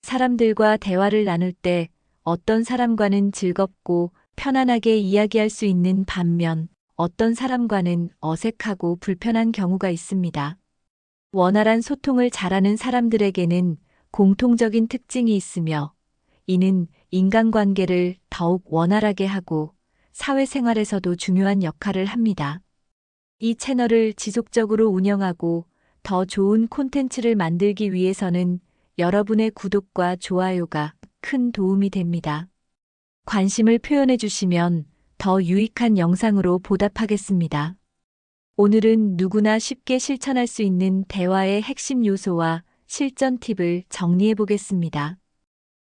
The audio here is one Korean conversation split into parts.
사람들과 대화를 나눌 때 어떤 사람과는 즐겁고 편안하게 이야기할 수 있는 반면 어떤 사람과는 어색하고 불편한 경우가 있습니다. 원활한 소통을 잘하는 사람들에게는 공통적인 특징이 있으며 이는 인간관계를 더욱 원활하게 하고 사회생활에서도 중요한 역할을 합니다. 이 채널을 지속적으로 운영하고 더 좋은 콘텐츠를 만들기 위해서는 여러분의 구독과 좋아요가 큰 도움이 됩니다. 관심을 표현해 주시면 더 유익한 영상으로 보답하겠습니다. 오늘은 누구나 쉽게 실천할 수 있는 대화의 핵심 요소와 실전 팁을 정리해 보겠습니다.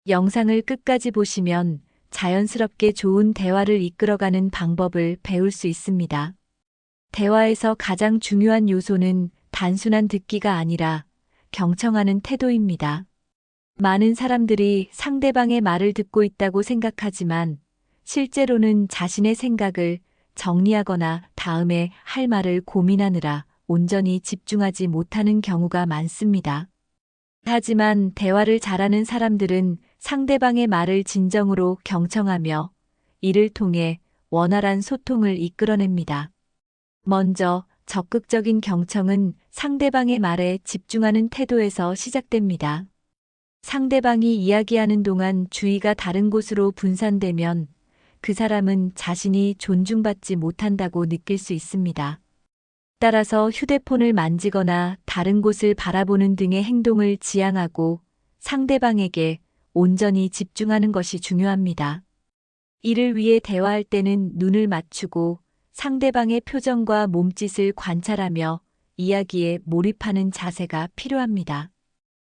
영상을 끝까지 보시면 자연스럽게 좋은 대화를 이끌어가는 방법을 배울 수 있습니다. 대화에서 가장 중요한 요소는 단순한 듣기가 아니라 경청하는 태도입니다. 많은 사람들이 상대방의 말을 듣고 있다고 생각하지만 실제로는 자신의 생각을 정리하거나 다음에 할 말을 고민하느라 온전히 집중하지 못하는 경우가 많습니다. 하지만 대화를 잘하는 사람들은 상대방의 말을 진정으로 경청하며 이를 통해 원활한 소통을 이끌어냅니다. 먼저 적극적인 경청은 상대방의 말에 집중하는 태도에서 시작됩니다. 상대방이 이야기하는 동안 주의가 다른 곳으로 분산되면 그 사람은 자신이 존중받지 못한다고 느낄 수 있습니다. 따라서 휴대폰을 만지거나 다른 곳을 바라보는 등의 행동을 지양하고 상대방에게 온전히 집중하는 것이 중요합니다. 이를 위해 대화할 때는 눈을 맞추고 상대방의 표정과 몸짓을 관찰하며 이야기에 몰입하는 자세가 필요합니다.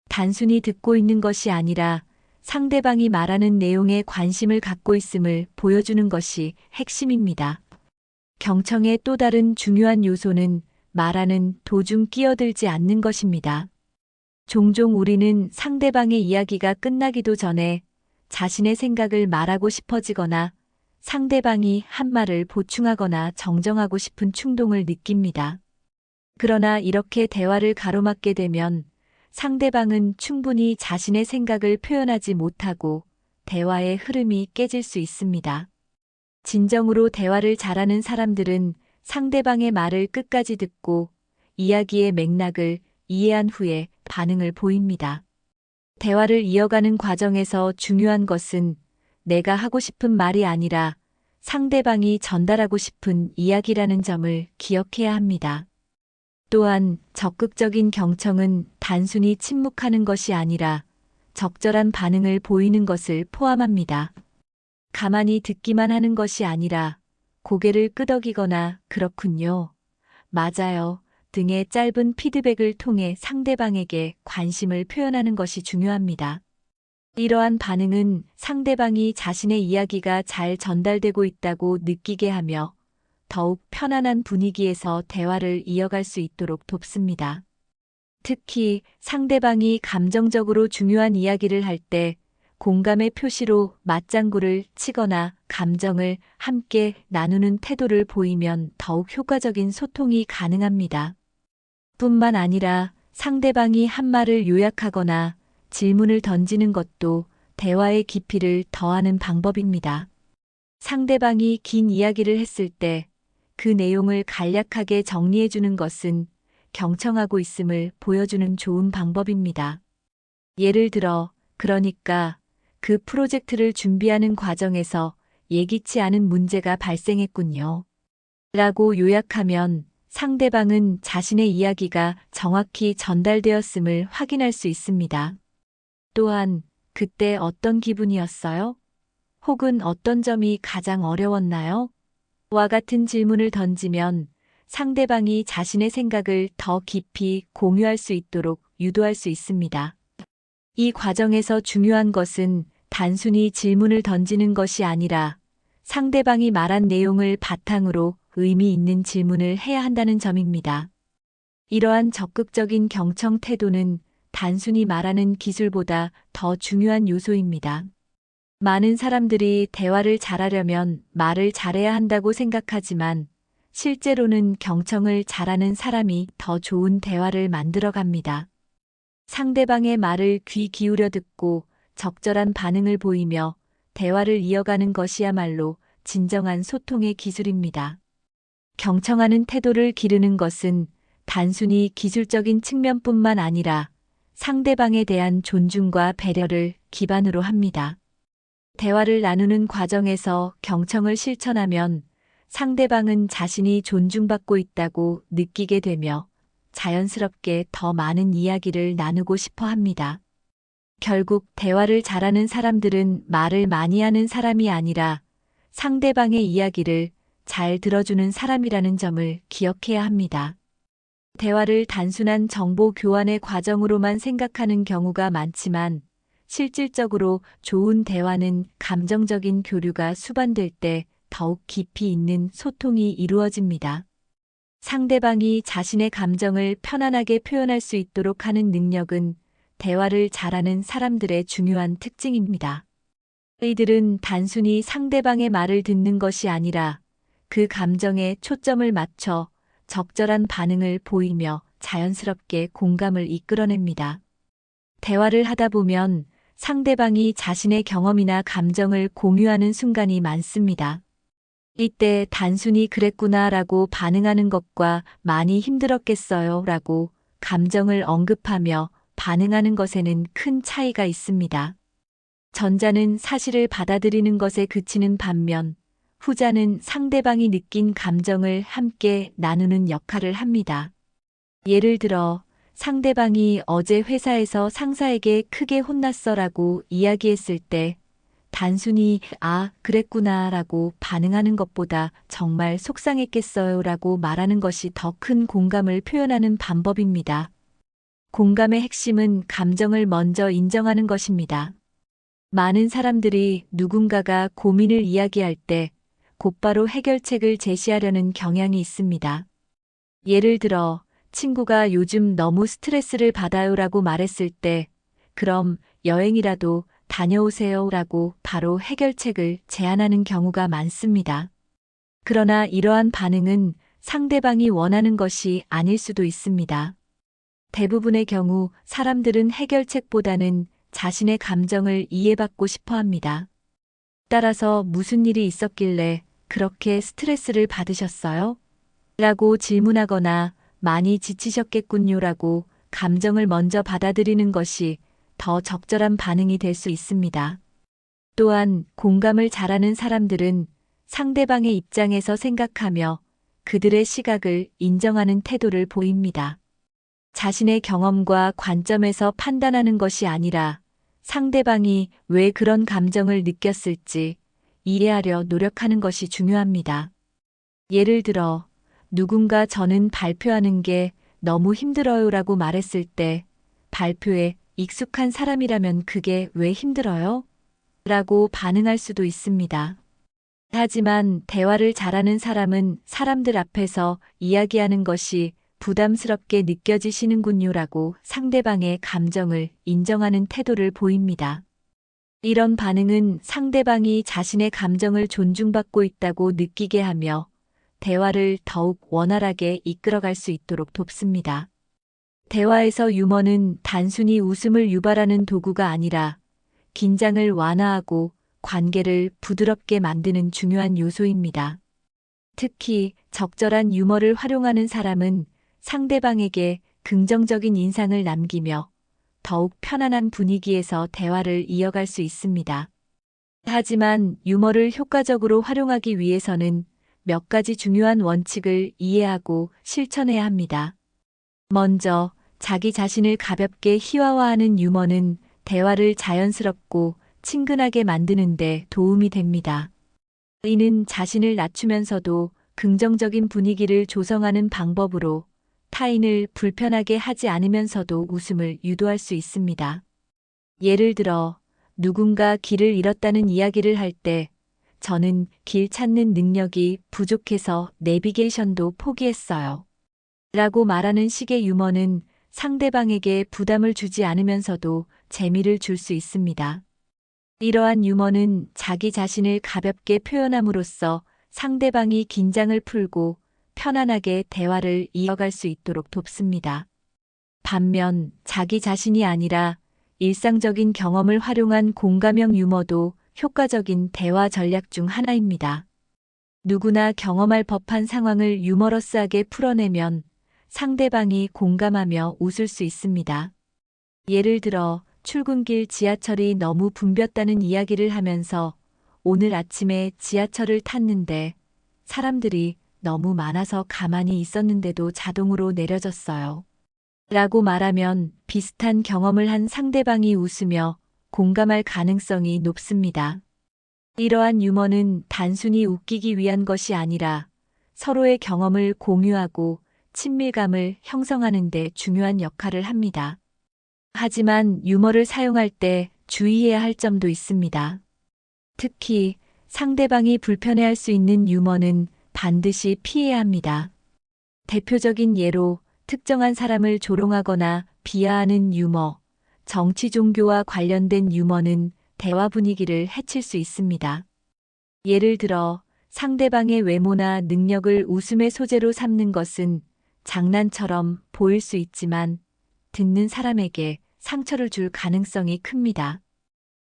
단순히 듣고 있는 것이 아니라 상대방이 말하는 내용에 관심을 갖고 있음을 보여주는 것이 핵심입니다. 경청의 또 다른 중요한 요소는 말하는 도중 끼어들지 않는 것입니다. 종종 우리는 상대방의 이야기가 끝나기도 전에 자신의 생각을 말하고 싶어지거나 상대방이 한 말을 보충하거나 정정하고 싶은 충동을 느낍니다. 그러나 이렇게 대화를 가로막게 되면 상대방은 충분히 자신의 생각을 표현하지 못하고 대화의 흐름이 깨질 수 있습니다. 진정으로 대화를 잘하는 사람들은 상대방의 말을 끝까지 듣고 이야기의 맥락을 이해한 후에 반응을 보입니다. 대화를 이어가는 과정에서 중요한 것은 내가 하고 싶은 말이 아니라 상대방이 전달하고 싶은 이야기라는 점을 기억해야 합니다. 또한 적극적인 경청은 단순히 침묵하는 것이 아니라 적절한 반응을 보이는 것을 포함합니다. 가만히 듣기만 하는 것이 아니라 고개를 끄덕이거나 그렇군요, 맞아요 등의 짧은 피드백을 통해 상대방에게 관심을 표현하는 것이 중요합니다. 이러한 반응은 상대방이 자신의 이야기가 잘 전달되고 있다고 느끼게 하며 더욱 편안한 분위기에서 대화를 이어갈 수 있도록 돕습니다. 특히 상대방이 감정적으로 중요한 이야기를 할 때 공감의 표시로 맞장구를 치거나 감정을 함께 나누는 태도를 보이면 더욱 효과적인 소통이 가능합니다. 뿐만 아니라 상대방이 한 말을 요약하거나 질문을 던지는 것도 대화의 깊이를 더하는 방법입니다. 상대방이 긴 이야기를 했을 때 그 내용을 간략하게 정리해 주는 것은 경청하고 있음을 보여주는 좋은 방법입니다. 예를 들어, 그러니까 그 프로젝트를 준비하는 과정에서 예기치 않은 문제가 발생했군요. 라고 요약하면 상대방은 자신의 이야기가 정확히 전달되었음을 확인할 수 있습니다. 또한, 그때 어떤 기분이었어요? 혹은 어떤 점이 가장 어려웠나요? 와 같은 질문을 던지면 상대방이 자신의 생각을 더 깊이 공유할 수 있도록 유도할 수 있습니다. 이 과정에서 중요한 것은 단순히 질문을 던지는 것이 아니라 상대방이 말한 내용을 바탕으로 의미 있는 질문을 해야 한다는 점입니다. 이러한 적극적인 경청 태도는 단순히 말하는 기술보다 더 중요한 요소입니다. 많은 사람들이 대화를 잘하려면 말을 잘해야 한다고 생각하지만 실제로는 경청을 잘하는 사람이 더 좋은 대화를 만들어갑니다. 상대방의 말을 귀 기울여 듣고 적절한 반응을 보이며 대화를 이어가는 것이야말로 진정한 소통의 기술입니다. 경청하는 태도를 기르는 것은 단순히 기술적인 측면뿐만 아니라 상대방에 대한 존중과 배려를 기반으로 합니다. 대화를 나누는 과정에서 경청을 실천하면 상대방은 자신이 존중받고 있다고 느끼게 되며 자연스럽게 더 많은 이야기를 나누고 싶어 합니다. 결국 대화를 잘하는 사람들은 말을 많이 하는 사람이 아니라 상대방의 이야기를 잘 들어주는 사람이라는 점을 기억해야 합니다. 대화를 단순한 정보 교환의 과정으로만 생각하는 경우가 많지만 실질적으로 좋은 대화는 감정적인 교류가 수반될 때 더욱 깊이 있는 소통이 이루어집니다. 상대방이 자신의 감정을 편안하게 표현할 수 있도록 하는 능력은 대화를 잘하는 사람들의 중요한 특징입니다. 이들은 단순히 상대방의 말을 듣는 것이 아니라 그 감정에 초점을 맞춰 적절한 반응을 보이며 자연스럽게 공감을 이끌어냅니다. 대화를 하다 보면 상대방이 자신의 경험이나 감정을 공유하는 순간이 많습니다. 이때 단순히 그랬구나라고 반응하는 것과 많이 힘들었겠어요 라고 감정을 언급하며 반응하는 것에는 큰 차이가 있습니다. 전자는 사실을 받아들이는 것에 그치는 반면 후자는 상대방이 느낀 감정을 함께 나누는 역할을 합니다. 예를 들어 상대방이 어제 회사에서 상사에게 크게 혼났어라고 이야기했을 때 단순히 아, 그랬구나 라고 반응하는 것보다 정말 속상했겠어요 라고 말하는 것이 더 큰 공감을 표현하는 방법입니다. 공감의 핵심은 감정을 먼저 인정하는 것입니다. 많은 사람들이 누군가가 고민을 이야기할 때 곧바로 해결책을 제시하려는 경향이 있습니다. 예를 들어 친구가 요즘 너무 스트레스를 받아요 라고 말했을 때 그럼 여행이라도 다녀오세요 라고 바로 해결책을 제안하는 경우가 많습니다. 그러나 이러한 반응은 상대방이 원하는 것이 아닐 수도 있습니다. 대부분의 경우 사람들은 해결책보다는 자신의 감정을 이해받고 싶어 합니다. 따라서 무슨 일이 있었길래 그렇게 스트레스를 받으셨어요? 라고 질문하거나 많이 지치셨겠군요 라고 감정을 먼저 받아들이는 것이 더 적절한 반응이 될 수 있습니다. 또한 공감을 잘하는 사람들은 상대방의 입장에서 생각하며 그들의 시각을 인정하는 태도를 보입니다. 자신의 경험과 관점에서 판단하는 것이 아니라 상대방이 왜 그런 감정을 느꼈을지 이해하려 노력하는 것이 중요합니다. 예를 들어 누군가 저는 발표하는 게 너무 힘들어요 라고 말했을 때 발표에 익숙한 사람이라면 그게 왜 힘들어요? 라고 반응할 수도 있습니다. 하지만 대화를 잘하는 사람은 사람들 앞에서 이야기하는 것이 부담스럽게 느껴지시는군요 라고 상대방의 감정을 인정하는 태도를 보입니다. 이런 반응은 상대방이 자신의 감정을 존중받고 있다고 느끼게 하며 대화를 더욱 원활하게 이끌어갈 수 있도록 돕습니다. 대화에서 유머는 단순히 웃음을 유발하는 도구가 아니라 긴장을 완화하고 관계를 부드럽게 만드는 중요한 요소입니다. 특히 적절한 유머를 활용하는 사람은 상대방에게 긍정적인 인상을 남기며 더욱 편안한 분위기에서 대화를 이어갈 수 있습니다. 하지만 유머를 효과적으로 활용하기 위해서는 몇 가지 중요한 원칙을 이해하고 실천해야 합니다. 먼저 자기 자신을 가볍게 희화화하는 유머는 대화를 자연스럽고 친근하게 만드는 데 도움이 됩니다. 이는 자신을 낮추면서도 긍정적인 분위기를 조성하는 방법으로 타인을 불편하게 하지 않으면서도 웃음을 유도할 수 있습니다. 예를 들어 누군가 길을 잃었다는 이야기를 할 때 저는 길 찾는 능력이 부족해서 내비게이션도 포기했어요. 라고 말하는 식의 유머는 상대방에게 부담을 주지 않으면서도 재미를 줄 수 있습니다. 이러한 유머는 자기 자신을 가볍게 표현함으로써 상대방이 긴장을 풀고 편안하게 대화를 이어갈 수 있도록 돕습니다. 반면 자기 자신이 아니라 일상적인 경험을 활용한 공감형 유머도 효과적인 대화 전략 중 하나입니다. 누구나 경험할 법한 상황을 유머러스하게 풀어내면 상대방이 공감하며 웃을 수 있습니다. 예를 들어 출근길 지하철이 너무 붐볐다는 이야기를 하면서 오늘 아침에 지하철을 탔는데 사람들이 너무 많아서 가만히 있었는데도 자동으로 내려졌어요. 라고 말하면 비슷한 경험을 한 상대방이 웃으며 공감할 가능성이 높습니다. 이러한 유머는 단순히 웃기기 위한 것이 아니라 서로의 경험을 공유하고 친밀감을 형성하는 데 중요한 역할을 합니다. 하지만 유머를 사용할 때 주의해야 할 점도 있습니다. 특히 상대방이 불편해할 수 있는 유머는 반드시 피해야 합니다. 대표적인 예로 특정한 사람을 조롱하거나 비하하는 유머, 정치 종교와 관련된 유머는 대화 분위기를 해칠 수 있습니다. 예를 들어 상대방의 외모나 능력을 웃음의 소재로 삼는 것은 장난처럼 보일 수 있지만 듣는 사람에게 상처를 줄 가능성이 큽니다.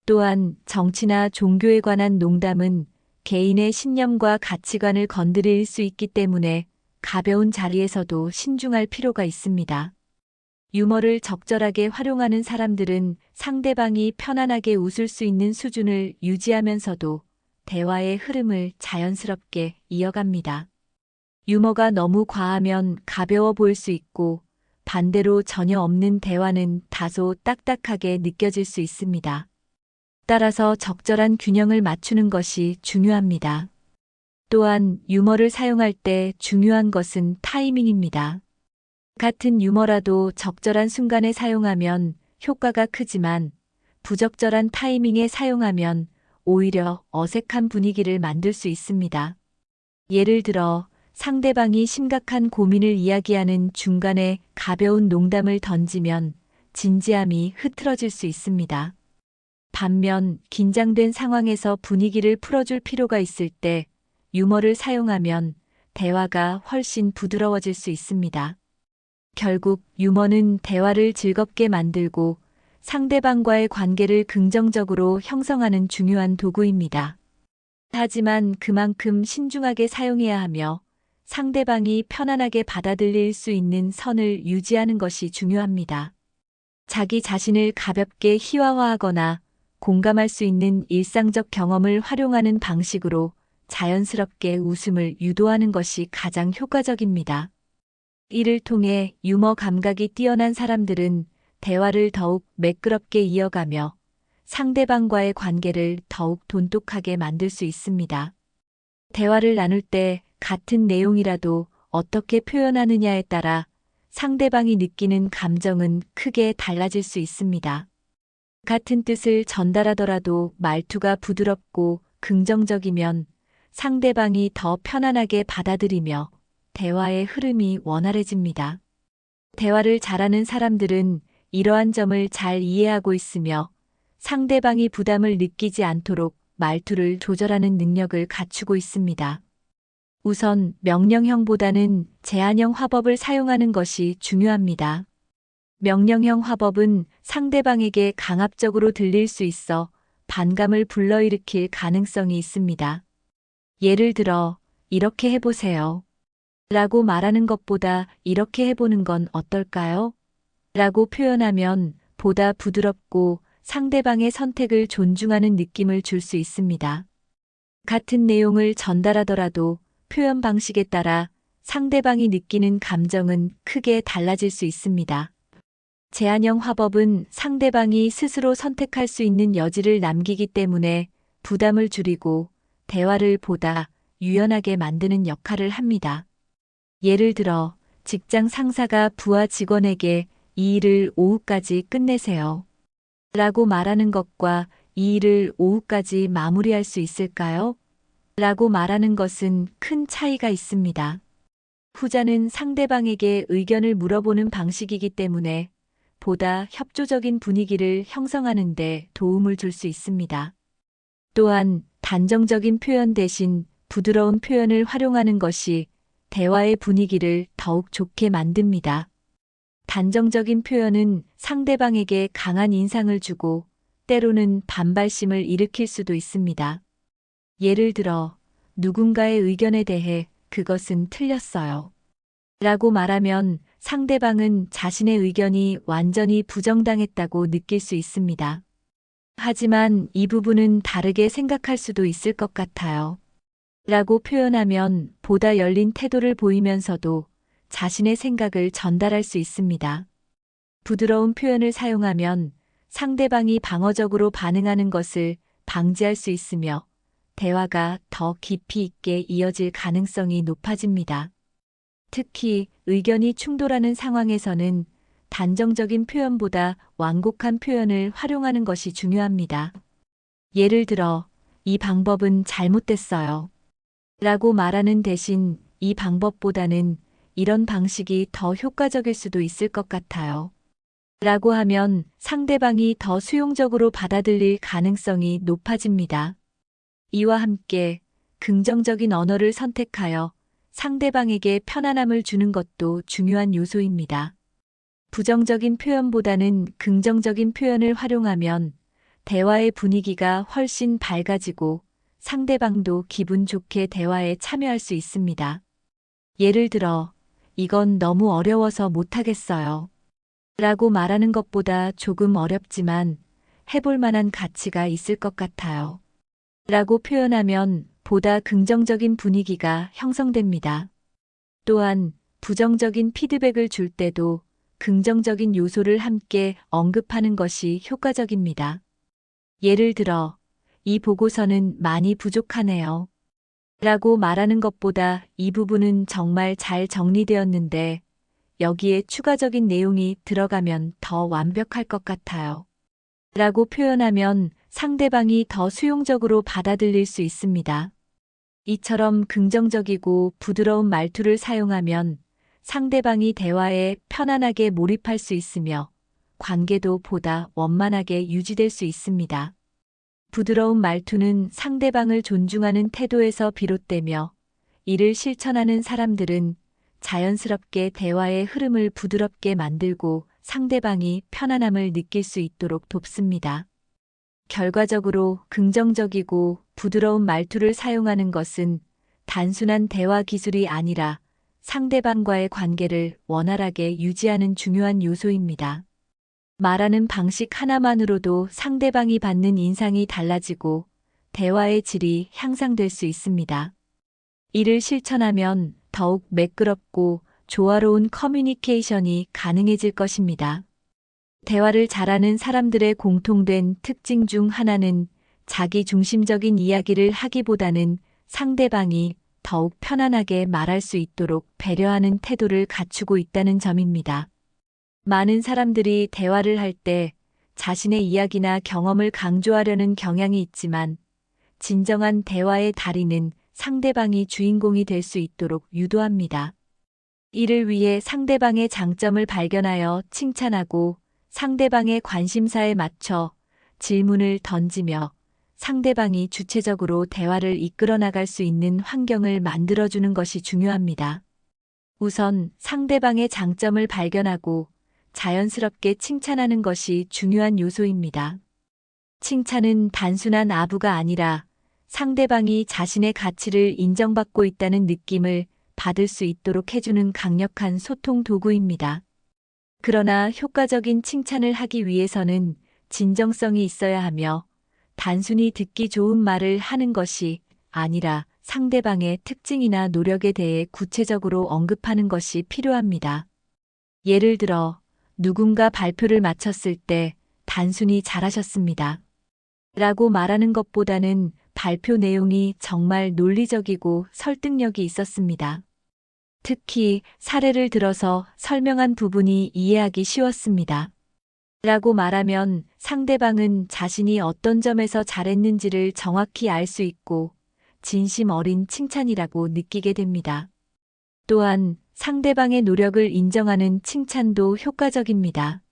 또한 정치나 종교에 관한 농담은 개인의 신념과 가치관을 건드릴 수 있기 때문에 가벼운 자리에서도 신중할 필요가 있습니다. 유머를 적절하게 활용하는 사람들은 상대방이 편안하게 웃을 수 있는 수준을 유지하면서도 대화의 흐름을 자연스럽게 이어갑니다. 유머가 너무 과하면 가벼워 보일 수 있고 반대로 전혀 없는 대화는 다소 딱딱하게 느껴질 수 있습니다. 따라서 적절한 균형을 맞추는 것이 중요합니다. 또한 유머를 사용할 때 중요한 것은 타이밍입니다. 같은 유머라도 적절한 순간에 사용하면 효과가 크지만 부적절한 타이밍에 사용하면 오히려 어색한 분위기를 만들 수 있습니다. 예를 들어 상대방이 심각한 고민을 이야기하는 중간에 가벼운 농담을 던지면 진지함이 흐트러질 수 있습니다. 반면 긴장된 상황에서 분위기를 풀어줄 필요가 있을 때 유머를 사용하면 대화가 훨씬 부드러워질 수 있습니다. 결국 유머는 대화를 즐겁게 만들고 상대방과의 관계를 긍정적으로 형성하는 중요한 도구입니다. 하지만 그만큼 신중하게 사용해야 하며 상대방이 편안하게 받아들일 수 있는 선을 유지하는 것이 중요합니다. 자기 자신을 가볍게 희화화하거나 공감할 수 있는 일상적 경험을 활용하는 방식으로 자연스럽게 웃음을 유도하는 것이 가장 효과적입니다. 이를 통해 유머 감각이 뛰어난 사람들은 대화를 더욱 매끄럽게 이어가며 상대방과의 관계를 더욱 돈독하게 만들 수 있습니다. 대화를 나눌 때 같은 내용이라도 어떻게 표현하느냐에 따라 상대방이 느끼는 감정은 크게 달라질 수 있습니다. 같은 뜻을 전달하더라도 말투가 부드럽고 긍정적이면 상대방이 더 편안하게 받아들이며 대화의 흐름이 원활해집니다. 대화를 잘하는 사람들은 이러한 점을 잘 이해하고 있으며 상대방이 부담을 느끼지 않도록 말투를 조절하는 능력을 갖추고 있습니다. 우선 명령형보다는 제한형 화법을 사용하는 것이 중요합니다. 명령형 화법은 상대방에게 강압적으로 들릴 수 있어 반감을 불러일으킬 가능성이 있습니다. 예를 들어, 이렇게 해보세요. 라고 말하는 것보다 이렇게 해보는 건 어떨까요? 라고 표현하면 보다 부드럽고 상대방의 선택을 존중하는 느낌을 줄 수 있습니다. 같은 내용을 전달하더라도 표현 방식에 따라 상대방이 느끼는 감정은 크게 달라질 수 있습니다. 제한형 화법은 상대방이 스스로 선택할 수 있는 여지를 남기기 때문에 부담을 줄이고 대화를 보다 유연하게 만드는 역할을 합니다. 예를 들어 직장 상사가 부하 직원에게 이 일을 오후까지 끝내세요. 라고 말하는 것과 이 일을 오후까지 마무리할 수 있을까요? 라고 말하는 것은 큰 차이가 있습니다. 후자는 상대방에게 의견을 물어보는 방식이기 때문에 보다 협조적인 분위기를 형성하는 데 도움을 줄 수 있습니다. 또한 단정적인 표현 대신 부드러운 표현을 활용하는 것이 대화의 분위기를 더욱 좋게 만듭니다. 단정적인 표현은 상대방에게 강한 인상을 주고 때로는 반발심을 일으킬 수도 있습니다. 예를 들어, 누군가의 의견에 대해 그것은 틀렸어요 라고 말하면 상대방은 자신의 의견이 완전히 부정당했다고 느낄 수 있습니다. 하지만 이 부분은 다르게 생각할 수도 있을 것 같아요 라고 표현하면 보다 열린 태도를 보이면서도 자신의 생각을 전달할 수 있습니다. 부드러운 표현을 사용하면 상대방이 방어적으로 반응하는 것을 방지할 수 있으며 대화가 더 깊이 있게 이어질 가능성이 높아집니다. 특히 의견이 충돌하는 상황에서는 단정적인 표현보다 완곡한 표현을 활용하는 것이 중요합니다. 예를 들어, 이 방법은 잘못됐어요 라고 말하는 대신 이 방법보다는 이런 방식이 더 효과적일 수도 있을 것 같아요 라고 하면 상대방이 더 수용적으로 받아들일 가능성이 높아집니다. 이와 함께 긍정적인 언어를 선택하여 상대방에게 편안함을 주는 것도 중요한 요소입니다. 부정적인 표현보다는 긍정적인 표현을 활용하면 대화의 분위기가 훨씬 밝아지고 상대방도 기분 좋게 대화에 참여할 수 있습니다. 예를 들어, 이건 너무 어려워서 못하겠어요 라고 말하는 것보다 조금 어렵지만 해볼 만한 가치가 있을 것 같아요 라고 표현하면 보다 긍정적인 분위기가 형성됩니다. 또한 부정적인 피드백을 줄 때도 긍정적인 요소를 함께 언급하는 것이 효과적입니다. 예를 들어, 이 보고서는 많이 부족하네요 라고 말하는 것보다 이 부분은 정말 잘 정리되었는데 여기에 추가적인 내용이 들어가면 더 완벽할 것 같아요 라고 표현하면 상대방이 더 수용적으로 받아들일 수 있습니다. 이처럼 긍정적이고 부드러운 말투를 사용하면 상대방이 대화에 편안하게 몰입할 수 있으며 관계도 보다 원만하게 유지될 수 있습니다. 부드러운 말투는 상대방을 존중하는 태도에서 비롯되며 이를 실천하는 사람들은 자연스럽게 대화의 흐름을 부드럽게 만들고 상대방이 편안함을 느낄 수 있도록 돕습니다. 결과적으로 긍정적이고 부드러운 말투를 사용하는 것은 단순한 대화 기술이 아니라 상대방과의 관계를 원활하게 유지하는 중요한 요소입니다. 말하는 방식 하나만으로도 상대방이 받는 인상이 달라지고 대화의 질이 향상될 수 있습니다. 이를 실천하면 더욱 매끄럽고 조화로운 커뮤니케이션이 가능해질 것입니다. 대화를 잘하는 사람들의 공통된 특징 중 하나는 자기 중심적인 이야기를 하기보다는 상대방이 더욱 편안하게 말할 수 있도록 배려하는 태도를 갖추고 있다는 점입니다. 많은 사람들이 대화를 할 때 자신의 이야기나 경험을 강조하려는 경향이 있지만 진정한 대화의 달인은 상대방이 주인공이 될 수 있도록 유도합니다. 이를 위해 상대방의 장점을 발견하여 칭찬하고 상대방의 관심사에 맞춰 질문을 던지며 상대방이 주체적으로 대화를 이끌어 나갈 수 있는 환경을 만들어주는 것이 중요합니다. 우선 상대방의 장점을 발견하고 자연스럽게 칭찬하는 것이 중요한 요소입니다. 칭찬은 단순한 아부가 아니라 상대방이 자신의 가치를 인정받고 있다는 느낌을 받을 수 있도록 해주는 강력한 소통 도구입니다. 그러나 효과적인 칭찬을 하기 위해서는 진정성이 있어야 하며 단순히 듣기 좋은 말을 하는 것이 아니라 상대방의 특징이나 노력에 대해 구체적으로 언급하는 것이 필요합니다. 예를 들어, 누군가 발표를 마쳤을 때 단순히 잘하셨습니다 라고 말하는 것보다는 발표 내용이 정말 논리적이고 설득력이 있었습니다. 특히 사례를 들어서 설명한 부분이 이해하기 쉬웠습니다 라고 말하면 상대방은 자신이 어떤 점에서 잘했는지를 정확히 알 수 있고 진심 어린 칭찬이라고 느끼게 됩니다. 또한 상대방의 노력을 인정하는 칭찬도 효과적입니다.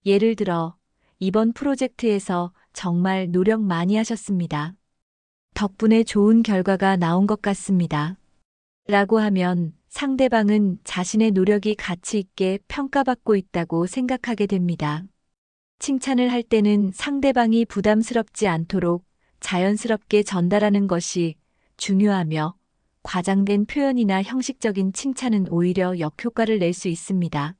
예를 들어, 이번 프로젝트에서 정말 노력 많이 하셨습니다. 덕분에 좋은 결과가 나온 것 같습니다 라고 하면 상대방은 자신의 노력이 가치 있게 평가받고 있다고 생각하게 됩니다. 칭찬을 할 때는 상대방이 부담스럽지 않도록 자연스럽게 전달하는 것이 중요하며, 과장된 표현이나 형식적인 칭찬은 오히려 역효과를 낼 수 있습니다.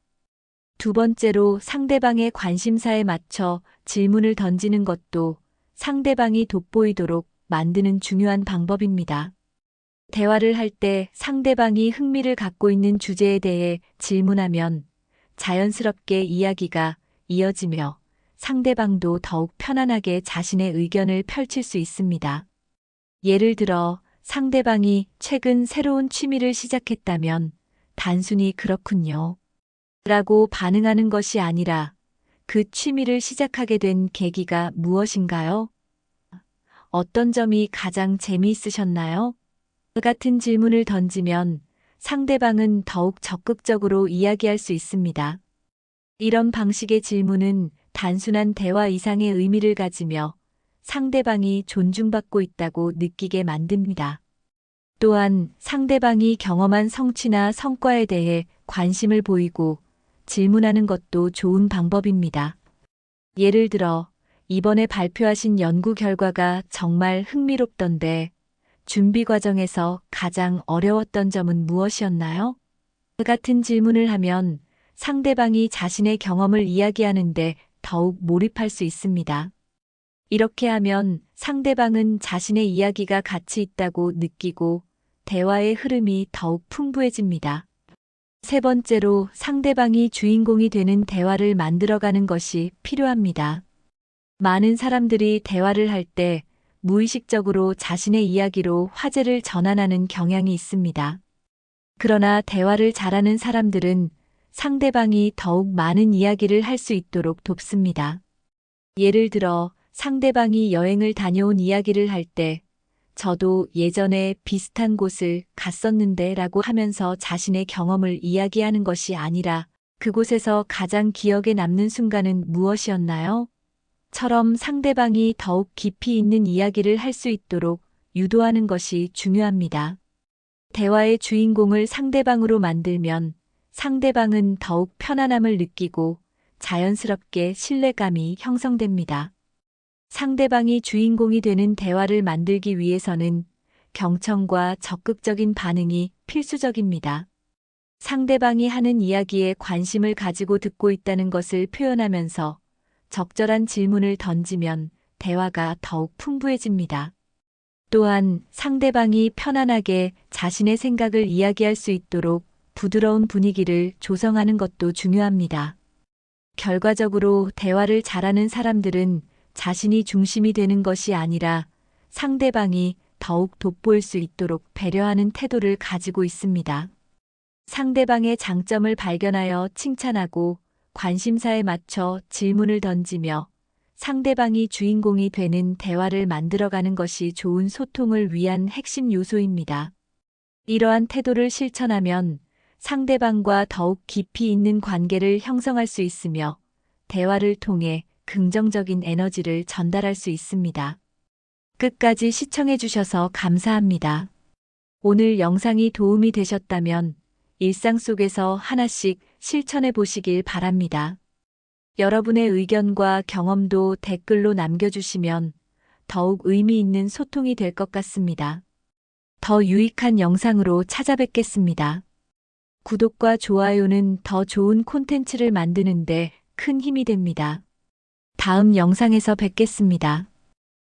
두 번째로, 상대방의 관심사에 맞춰 질문을 던지는 것도 상대방이 돋보이도록 만드는 중요한 방법입니다. 대화를 할 때 상대방이 흥미를 갖고 있는 주제에 대해 질문하면 자연스럽게 이야기가 이어지며 상대방도 더욱 편안하게 자신의 의견을 펼칠 수 있습니다. 예를 들어, 상대방이 최근 새로운 취미를 시작했다면 단순히 "그렇군요" 라고 반응하는 것이 아니라 "그 취미를 시작하게 된 계기가 무엇인가요? 어떤 점이 가장 재미있으셨나요?" 같은 질문을 던지면 상대방은 더욱 적극적으로 이야기할 수 있습니다. 이런 방식의 질문은 단순한 대화 이상의 의미를 가지며 상대방이 존중받고 있다고 느끼게 만듭니다. 또한 상대방이 경험한 성취나 성과에 대해 관심을 보이고 질문하는 것도 좋은 방법입니다. 예를 들어, "이번에 발표하신 연구 결과가 정말 흥미롭던데 준비 과정에서 가장 어려웠던 점은 무엇이었나요?" 같은 질문을 하면 상대방이 자신의 경험을 이야기하는데 더욱 몰입할 수 있습니다. 이렇게 하면 상대방은 자신의 이야기가 가치 있다고 느끼고 대화의 흐름이 더욱 풍부해집니다. 세 번째로, 상대방이 주인공이 되는 대화를 만들어가는 것이 필요합니다. 많은 사람들이 대화를 할 때 무의식적으로 자신의 이야기로 화제를 전환하는 경향이 있습니다. 그러나 대화를 잘하는 사람들은 상대방이 더욱 많은 이야기를 할 수 있도록 돕습니다. 예를 들어, 상대방이 여행을 다녀온 이야기를 할 때 "저도 예전에 비슷한 곳을 갔었는데" 라고 하면서 자신의 경험을 이야기하는 것이 아니라 "그곳에서 가장 기억에 남는 순간은 무엇이었나요? 처럼 상대방이 더욱 깊이 있는 이야기를 할 수 있도록 유도하는 것이 중요합니다. 대화의 주인공을 상대방으로 만들면 상대방은 더욱 편안함을 느끼고 자연스럽게 신뢰감이 형성됩니다. 상대방이 주인공이 되는 대화를 만들기 위해서는 경청과 적극적인 반응이 필수적입니다. 상대방이 하는 이야기에 관심을 가지고 듣고 있다는 것을 표현하면서 적절한 질문을 던지면 대화가 더욱 풍부해집니다. 또한 상대방이 편안하게 자신의 생각을 이야기할 수 있도록 부드러운 분위기를 조성하는 것도 중요합니다. 결과적으로 대화를 잘하는 사람들은 자신이 중심이 되는 것이 아니라 상대방이 더욱 돋보일 수 있도록 배려하는 태도를 가지고 있습니다. 상대방의 장점을 발견하여 칭찬하고 관심사에 맞춰 질문을 던지며 상대방이 주인공이 되는 대화를 만들어가는 것이 좋은 소통을 위한 핵심 요소입니다. 이러한 태도를 실천하면 상대방과 더욱 깊이 있는 관계를 형성할 수 있으며 대화를 통해 긍정적인 에너지를 전달할 수 있습니다. 끝까지 시청해 주셔서 감사합니다. 오늘 영상이 도움이 되셨다면 일상 속에서 하나씩 실천해 보시길 바랍니다. 여러분의 의견과 경험도 댓글로 남겨주시면 더욱 의미 있는 소통이 될 것 같습니다. 더 유익한 영상으로 찾아뵙겠습니다. 구독과 좋아요는 더 좋은 콘텐츠를 만드는 데 큰 힘이 됩니다. 다음 영상에서 뵙겠습니다.